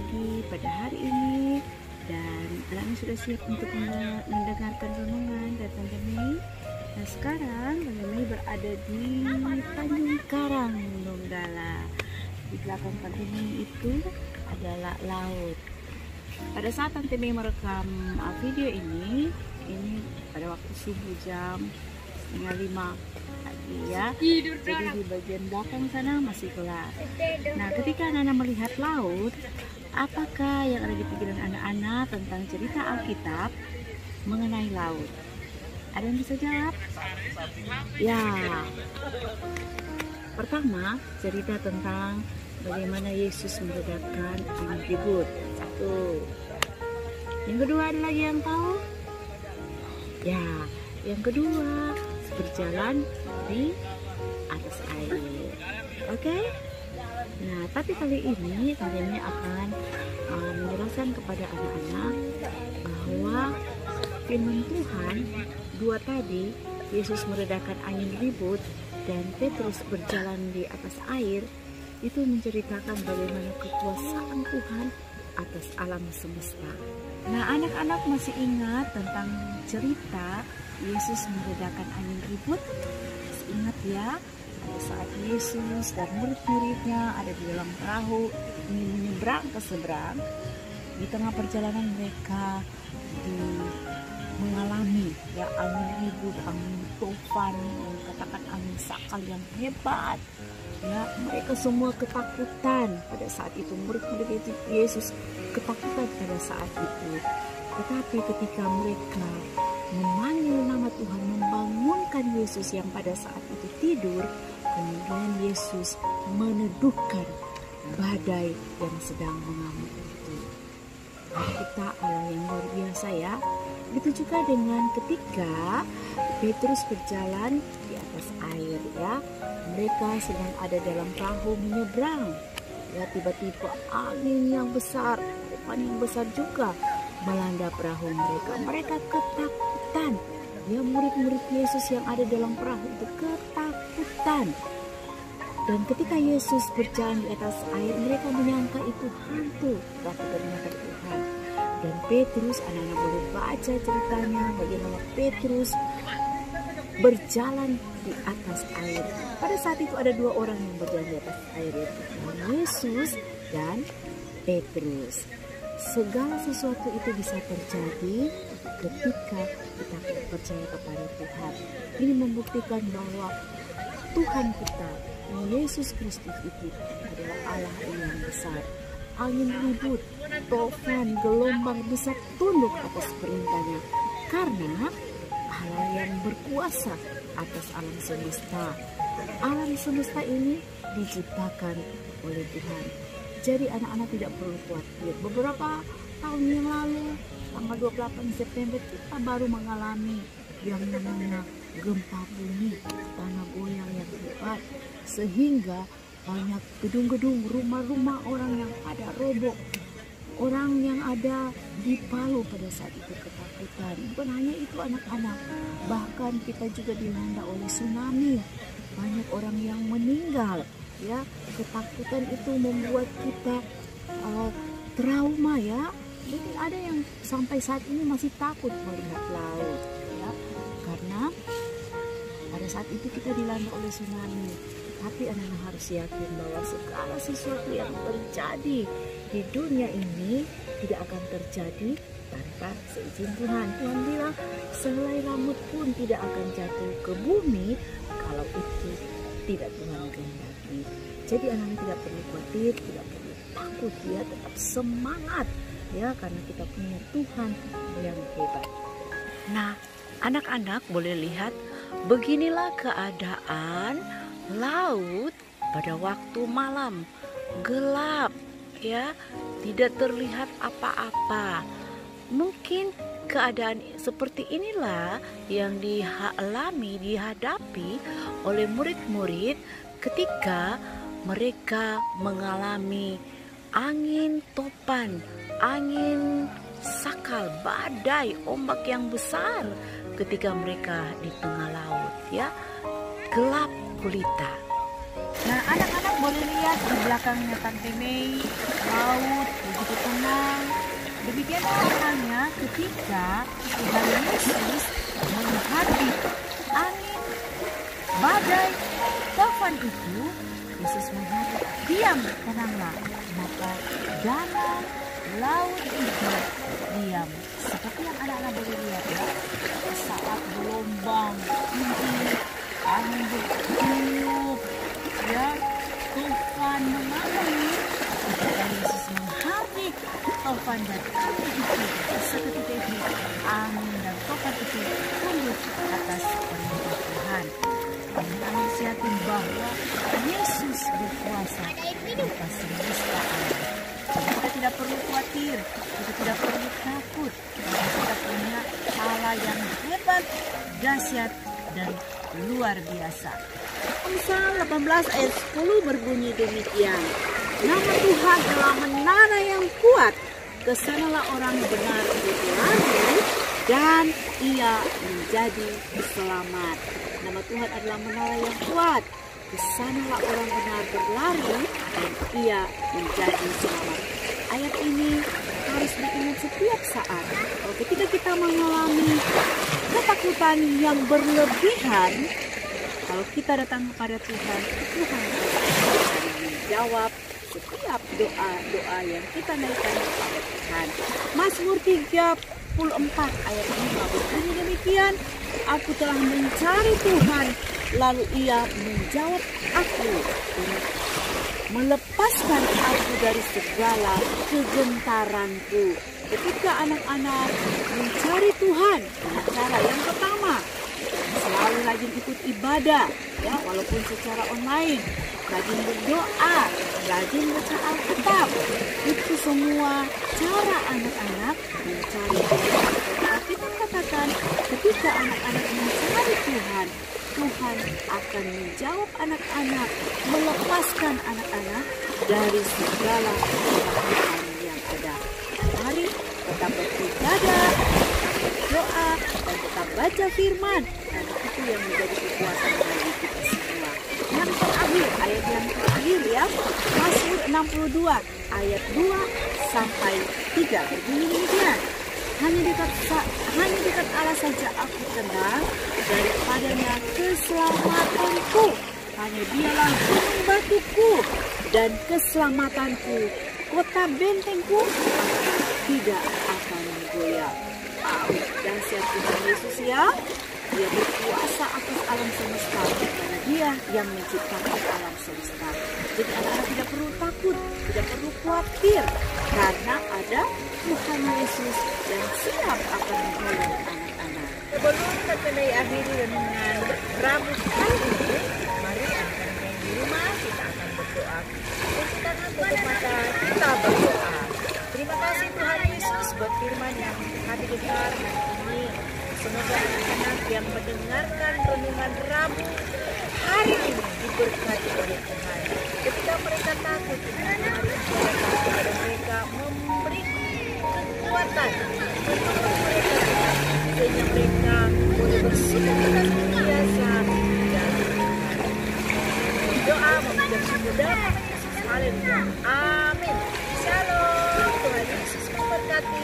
lagi pada hari ini, dan anak-anak sudah siap untuk mendengarkan renungan dari Tante Mei. Nah, sekarang Tante Mei berada di Tanjung Karang, Donggala. Di belakang Tante Mei itu adalah laut. Pada saat Tante Mei merekam video ini pada waktu subuh jam 4:30 pagi ya. Jadi di bagian belakang sana masih gelap. Nah, ketika anak-anak melihat laut, apakah yang ada di pikiran anak-anak tentang cerita Alkitab mengenai laut? Ada yang bisa jawab? Ya. Pertama, cerita tentang bagaimana Yesus meredakan angin ribut. Satu. Yang kedua, ada lagi yang tahu? Ya, yang kedua, berjalan di atas air. Oke? Nah, tapi kali ini Tante akan menjelaskan kepada anak-anak bahwa firman Tuhan 2 tadi, Yesus meredakan angin ribut dan Petrus berjalan di atas air, itu menceritakan bagaimana kekuasaan Tuhan atas alam semesta. Nah, anak-anak masih ingat tentang cerita Yesus meredakan angin ribut? Ingat ya, pada saat Yesus dan murid-muridnya ada di dalam perahu ingin menyeberang ke seberang, di tengah perjalanan mereka mengalami ya angin ribut, angin tufan, katakan angin sakal yang hebat. Ya, mereka semua ketakutan pada saat itu. Murid-murid Yesus ketakutan pada saat itu. Tetapi ketika mereka memanggil nama Tuhan, membangunkan Yesus yang pada saat itu tidur, kemudian Yesus meneduhkan badai yang sedang mengamuk itu. Kita Allah yang luar biasa ya. Begitu juga dengan ketika Petrus berjalan di atas air ya. Mereka sedang ada dalam perahu menyeberang. Ya, tiba-tiba angin yang besar, tufan yang besar juga melanda perahu mereka. Mereka ketakutan. Ya, murid-murid Yesus yang ada dalam perahu itu ketakutan. Dan ketika Yesus berjalan di atas air, mereka menyangka itu hantu, tapi ternyata Tuhan. Dan Petrus, anak-anak boleh baca ceritanya bagaimana Petrus berjalan di atas air. Pada saat itu ada 2 orang yang berjalan di atas air, yaitu Yesus dan Petrus. Segala sesuatu itu bisa terjadi ketika kita percaya kepada Tuhan. Ini membuktikan bahwa Tuhan kita, Yesus Kristus itu adalah Allah yang besar. Angin ribut, tufan, gelombang bisa tunduk atas perintahnya, karena Allah yang berkuasa atas alam semesta. Alam semesta ini diciptakan oleh Tuhan. Jadi anak-anak tidak perlu khawatir. Beberapa tahun yang lalu, tanggal 28 September, kita baru mengalami yang namanya gempa bumi, tanah goyang yang hebat, sehingga banyak gedung-gedung, rumah-rumah orang yang pada roboh. Orang yang ada di Palu pada saat itu ketakutan. Bukan hanya itu anak-anak, bahkan kita juga dilanda oleh tsunami. Banyak orang yang meninggal. Ya, ketakutan itu membuat kita trauma ya. Jadi ada yang sampai saat ini masih takut melihat laut ya, karena pada saat itu kita dilanda oleh tsunami. Tapi anak-anak harus yakin bahwa segala sesuatu yang terjadi di dunia ini tidak akan terjadi tanpa seizin Tuhan. Tuhan bilang sehelai rambut pun tidak akan jatuh ke bumi kalau itu tidak Tuhan kehendaki. Jadi anak-anak tidak perlu khawatir, tidak perlu takut ya, tetap semangat ya, karena kita punya Tuhan yang hebat. Nah, anak-anak boleh lihat beginilah keadaan laut pada waktu malam, gelap ya, tidak terlihat apa-apa. Mungkin keadaan seperti inilah yang dihadapi oleh murid-murid ketika mereka mengalami angin topan, angin sakal, badai, ombak yang besar ketika mereka di tengah laut ya, gelap gulita. Nah, anak-anak boleh lihat di belakangnya Tante Mei, laut begitu Demikian halnya ketika Tuhan Yesus menghadapi angin, badai, taufan itu, Yesus menghadap, diam, tenanglah. Maka danau, laut itu diam. Seperti yang anak-anak boleh lihat ya, saat gelombang tinggi, angin bertiup, ya, taufan mengalami, ketika Yesus menghardik taufan dan angin itu, seketika itu angin dan taufan itu tunduk atas perintah Tuhan. Ini mensihatin bahwa Yesus berkuasa atas semesta alam. Kita tidak perlu khawatir, kita tidak perlu takut, karena kita punya Allah yang hebat, dahsyat, dan luar biasa. Amsal 18 ayat 10 berbunyi demikian. Nama Tuhan adalah menara yang kuat, kesanalah orang benar berlari dan ia menjadi selamat. Nama Tuhan adalah menara yang kuat, kesanalah orang benar berlari dan ia menjadi selamat. Ayat ini harus diingat setiap saat. Ketika kita mengalami ketakutan yang berlebihan, kalau kita datang kepada Tuhan, Tuhan akan menjawab setiap doa-doa yang kita naikkan kepada Tuhan. Mazmur 34 ayat 5 berbunyi demikian. Aku telah mencari Tuhan, lalu ia menjawab aku, melepaskan aku dari segala kegentaranku. Ketika anak-anak mencari Tuhan, dengan cara yang pertama, selalu rajin ikut ibadah, ya, walaupun secara online, rajin berdoa, rajin baca Alkitab. Itu semua cara anak-anak mencari Tuhan. Kita katakan, ketika anak-anak mencari Tuhan, Tuhan akan menjawab anak-anak, melepaskan anak-anak dari segala ketakutan yang ada. Mari tetap beribadah, berdoa, dan tetap baca firman. Dan itu yang menjadi kekuatan bagi kita semua. Yang terakhir, ayat yang terakhir ya, Mazmur 62 ayat 2 sampai 3 berbunyi demikian. Hanya dekat Allah saja aku tenang, daripadanya keselamatanku. Hanya dialah gunung batuku dan keselamatanku, kota bentengku tidak akan goyah. Dahsyat Tuhan Yesus ya. Dia berkuasa atas alam semesta, karena Dia yang menciptakan alam semesta. Jadi anak-anak tidak perlu takut, tidak perlu khawatir, karena ada Tuhan Yesus yang siap akan menolong anak-anak. Sebelum kita akhiri renungan Rabu kali ini, mari anak-anak yang di rumah kita akan berdoa. Dan kita akan tutup mata, kita berdoa. Terima kasih Tuhan Yesus buat firman yang kami dengar hari ini. Semoga anak-anak yang mendengarkan renungan Rabu hari ini diberkati oleh Tuhan. Ketika mereka takut, Tuhan kepada mereka memberi kekuatan untuk mereka, sehingga mereka boleh bersukacita biasa dalam Tuhan. Doa memuji syukur dalam nama Yesus. Haleluya. Amin. Shalom. Tuhan Yesus memberkati.